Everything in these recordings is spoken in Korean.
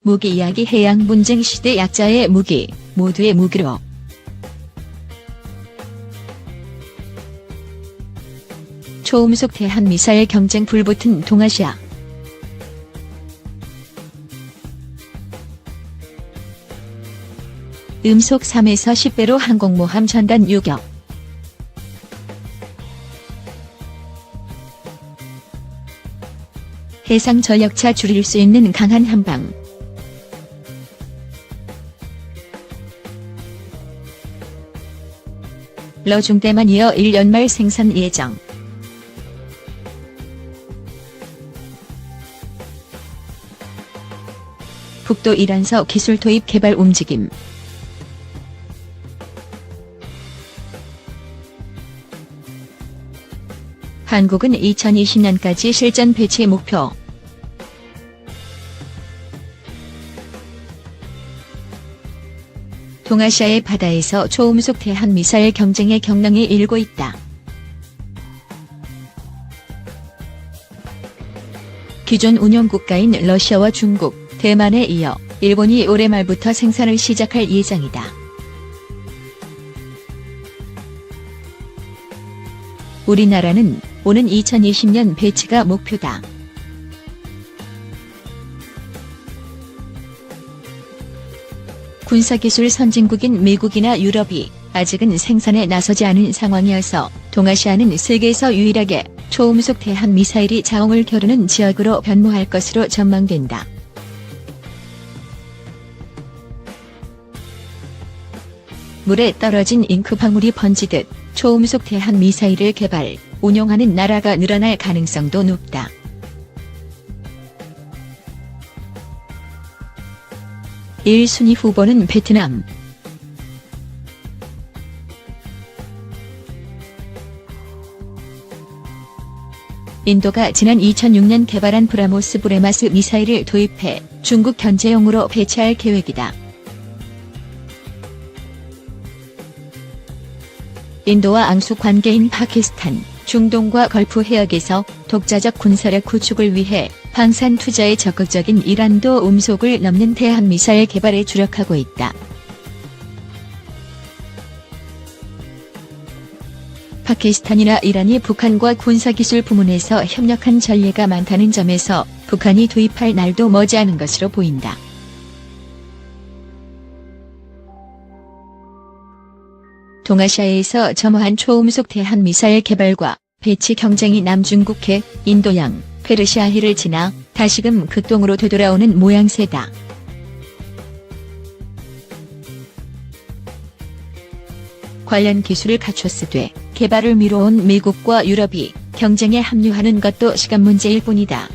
무기 이야기. 해양 분쟁 시대 약자의 무기, 모두의 무기로. 초음속 대한미사일 경쟁 불붙은 동아시아. 음속 3에서 10배로 항공모함 전단 유격. 해상 전력차 줄일 수 있는 강한 한방. 러중대만 이어 1년 말 생산 예정. 북도 이란서 기술 도입 개발 움직임. 한국은 2020년까지 실전 배치 목표. 동아시아의 바다에서 초음속 대한미사일 경쟁의 경랑이 일고 있다. 기존 운영국가인 러시아와 중국, 대만에 이어 일본이 올해 말부터 생산을 시작할 예정이다. 우리나라는 오는 2020년 배치가 목표다. 군사기술 선진국인 미국이나 유럽이 아직은 생산에 나서지 않은 상황이어서 동아시아는 세계에서 유일하게 초음속 대한미사일이 자웅을 겨루는 지역으로 변모할 것으로 전망된다. 물에 떨어진 잉크 방울이 번지듯 초음속 대한미사일을 개발, 운용하는 나라가 늘어날 가능성도 높다. 일 순위 후보는 베트남. 인도가 지난 2006년 개발한 브라모스 브레마스 미사일을 도입해 중국 견제용으로 배치할 계획이다. 인도와 앙숙 관계인 파키스탄, 중동과 걸프 해역에서 독자적 군사력 구축을 위해 방산 투자에 적극적인 이란도 음속을 넘는 대한미사일 개발에 주력하고 있다. 파키스탄이나 이란이 북한과 군사기술 부문에서 협력한 전례가 많다는 점에서 북한이 도입할 날도 머지않은 것으로 보인다. 동아시아에서 점호한 초음속 대한미사일 개발과 배치 경쟁이 남중국해, 인도양, 페르시아해를 지나 다시금 극동으로 되돌아오는 모양새다. 관련 기술을 갖췄으되 개발을 미뤄온 미국과 유럽이 경쟁에 합류하는 것도 시간 문제일 뿐이다.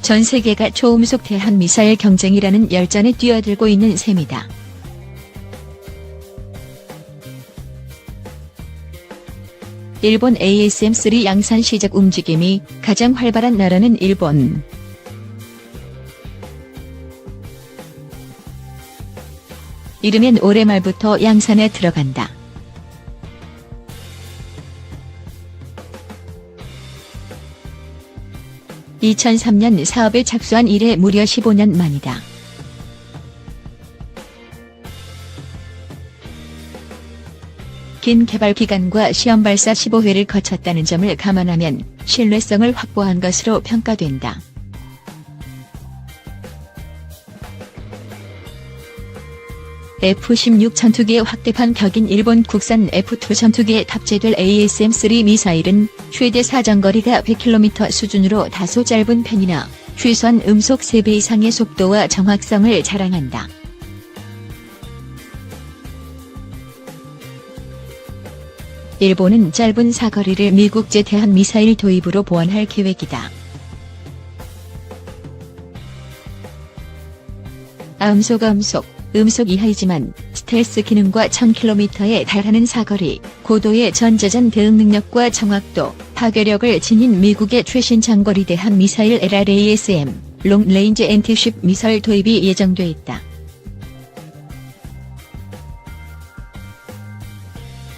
전 세계가 초음속 대한미사일 경쟁이라는 열전에 뛰어들고 있는 셈이다. 일본 ASM-3 양산 시작 움직임이 가장 활발한 나라는 일본. 이르면 올해 말부터 양산에 들어간다. (2003년) 사업에 착수한 이래 무려 15년 만이다. 긴 개발 기간과 시험 발사 15회를 거쳤다는 점을 감안하면 신뢰성을 확보한 것으로 평가된다. F-16 전투기의 확대판 격인 일본 국산 F-2 전투기에 탑재될 ASM-3 미사일은 최대 사정거리가 100km 수준으로 다소 짧은 편이나 최소한 음속 3배 이상의 속도와 정확성을 자랑한다. 일본은 짧은 사거리를 미국제 대한미사일 도입으로 보완할 계획이다. 음속 이하이지만 스텔스 기능과 1000km에 달하는 사거리, 고도의 전자전 대응 능력과 정확도, 파괴력을 지닌 미국의 최신 장거리 대한미사일 LRASM, 롱레인지 엔티쉽 미사일 도입이 예정돼 있다.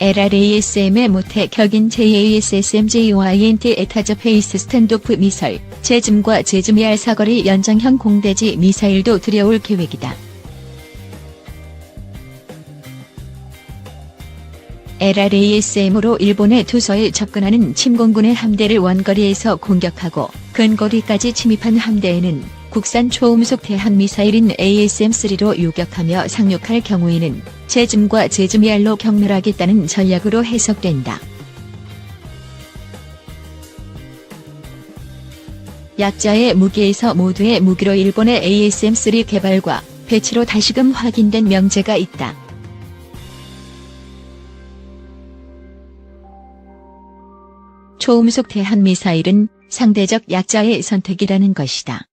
LRASM의 모태 격인 JASSMJOINT 에타저 페이스 스탠드오프 미사일, 제즘과 제즈미알 사거리 연장형 공대지 미사일도 들여올 계획이다. LRASM으로 일본의 투서에 접근하는 침공군의 함대를 원거리에서 공격하고 근거리까지 침입한 함대에는 국산 초음속 대한미사일인 ASM-3로 요격하며 상륙할 경우에는 제즘과 제즈미알로 경멸하겠다는 전략으로 해석된다. 약자의 무기에서 모두의 무기로 일본의 ASM-3 개발과 배치로 다시금 확인된 명제가 있다. 초음속 대한미사일은 상대적 약자의 선택이라는 것이다.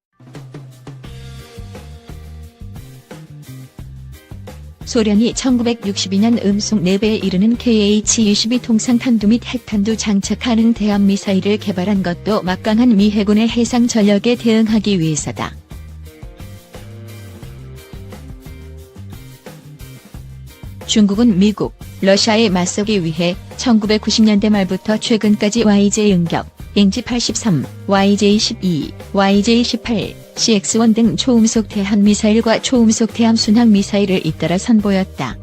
소련이 1962년 음속 4배에 이르는 KH-22 통상탄두 및 핵탄두 장착 가능 대한미사일을 개발한 것도 막강한 미 해군의 해상 전력에 대응하기 위해서다. 중국은 미국, 러시아에 맞서기 위해 1990년대 말부터 최근까지 YJ-응격, 잉지-83, YJ-12, YJ-18, CX-1 등 초음속 대한미사일과 초음속 대함순항 미사일을 잇따라 선보였다.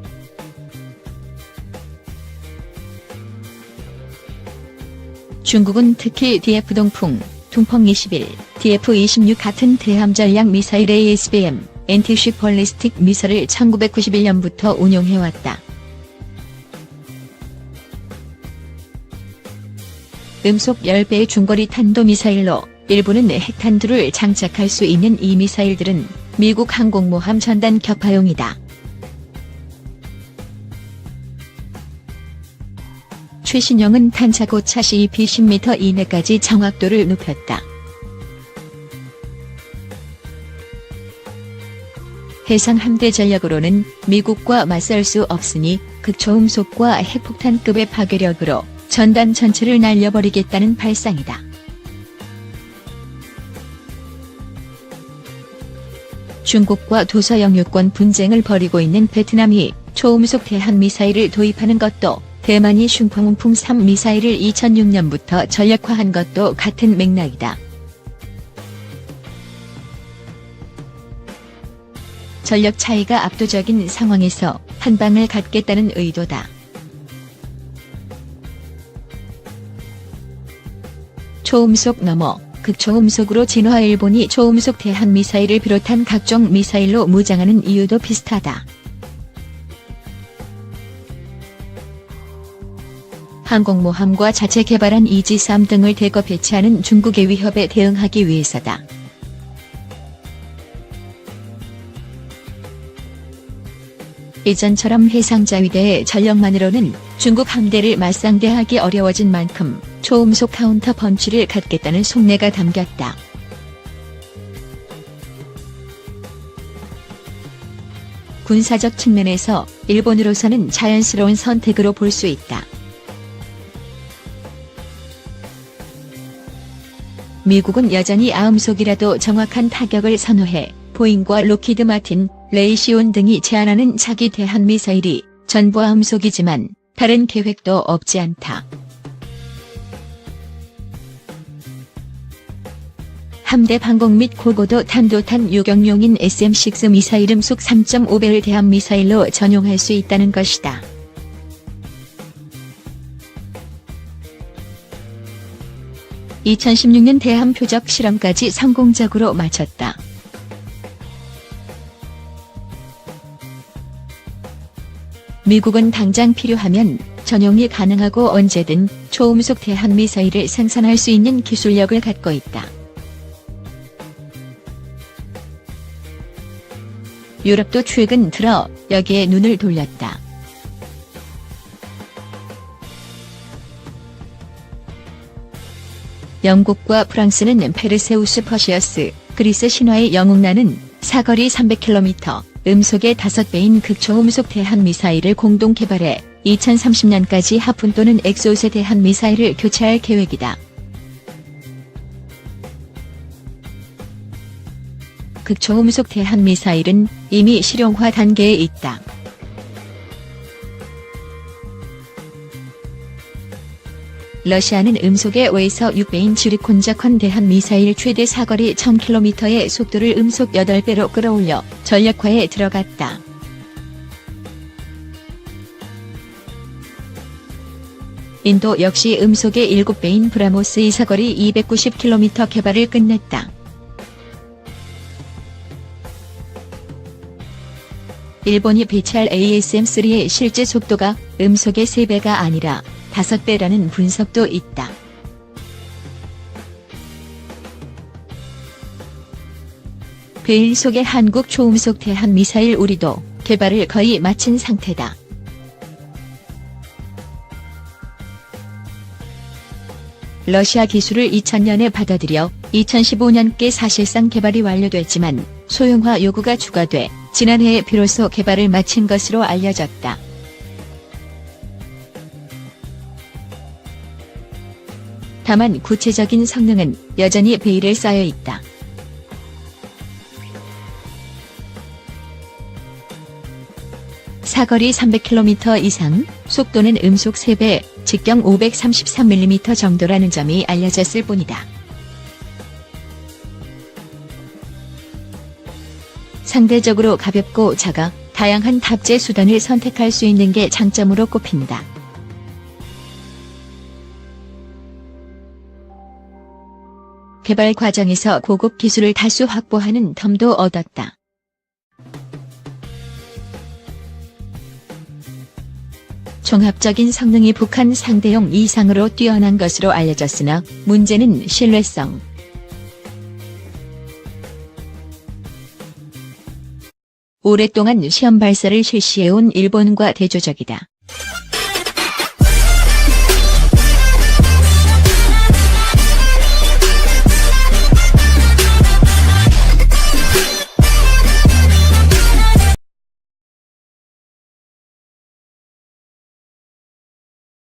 중국은 특히 DF-동풍, 둥펑-21, DF-26 같은 대함 전략 미사일 ASBM, 엔티쉽 벌리스틱 미사를 1991년부터 운용해왔다. 음속 10배의 중거리 탄도미사일로 일본은 핵탄두를 장착할 수 있는 이 미사일들은 미국 항공모함 전단 격파용이다. 최신형은 탄착 오차 CEP 10m 이내까지 정확도를 높였다. 해상 함대 전략으로는 미국과 맞설 수 없으니 극초음속과 핵폭탄급의 파괴력으로 전단 전체를 날려버리겠다는 발상이다. 중국과 도서 영유권 분쟁을 벌이고 있는 베트남이 초음속 대한미사일을 도입하는 것도 대만이 슝펑웅풍 3 미사일을 2006년부터 전략화한 것도 같은 맥락이다. 전력 차이가 압도적인 상황에서 한 방을 갖겠다는 의도다. 초음속 넘어 극초음속으로 진화 일본이 초음속 대한미사일을 비롯한 각종 미사일로 무장하는 이유도 비슷하다. 항공모함과 자체 개발한 이지-3 등을 대거 배치하는 중국의 위협에 대응하기 위해서다. 예전처럼 해상자위대의 전력만으로는 중국 함대를 맞상대하기 어려워진 만큼 초음속 카운터 펀치를 갖겠다는 속내가 담겼다. 군사적 측면에서 일본으로서는 자연스러운 선택으로 볼 수 있다. 미국은 여전히 아음속이라도 정확한 타격을 선호해 보잉과 로키드 마틴, 레이시온 등이 제안하는 차기 대한미사일이 전부 아음속이지만 다른 계획도 없지 않다. 함대 방공 및 고고도 탄도탄 요격용인 SM-6 미사일 음속 3.5배를 대한미사일로 전용할 수 있다는 것이다. (2016년) 대함 표적 실험까지 성공적으로 마쳤다. 미국은 당장 필요하면 전용이 가능하고 언제든 초음속 대한미사일을 생산할 수 있는 기술력을 갖고 있다. 유럽도 최근 들어 여기에 눈을 돌렸다. 영국과 프랑스는 페르세우스 퍼시어스, 그리스 신화의 영웅라는 사거리 300km, 음속의 5배인 극초음속 대한미사일을 공동 개발해 2030년까지 하푼 또는 엑소세 대한미사일을 교체할 계획이다. 극초음속 대한미사일은 이미 실용화 단계에 있다. 러시아는 음속의 5에서 6배인 지리콘자컨 대함 미사일 최대 사거리 1000km의 속도를 음속 8배로 끌어올려 전력화에 들어갔다. 인도 역시 음속의 7배인 브라모스 2사거리 290km 개발을 끝냈다. 일본이 배치할 ASM-3의 실제 속도가 음속의 3배가 아니라 5배라는 분석도 있다. 베일 속의 한국 초음속 대함 미사일 우리도 개발을 거의 마친 상태다. 러시아 기술을 2000년에 받아들여 2015년께 사실상 개발이 완료됐지만 소형화 요구가 추가돼 지난해에 비로소 개발을 마친 것으로 알려졌다. 다만 구체적인 성능은 여전히 베일에 쌓여 있다. 사거리 300km 이상, 속도는 음속 3배, 직경 533mm 정도라는 점이 알려졌을 뿐이다. 상대적으로 가볍고 작아 다양한 탑재 수단을 선택할 수 있는 게 장점으로 꼽힌다. 개발 과정에서 고급 기술을 다수 확보하는 덤도 얻었다. 종합적인 성능이 북한 상대용 이상으로 뛰어난 것으로 알려졌으나 문제는 신뢰성. 오랫동안 시험 발사를 실시해온 일본과 대조적이다.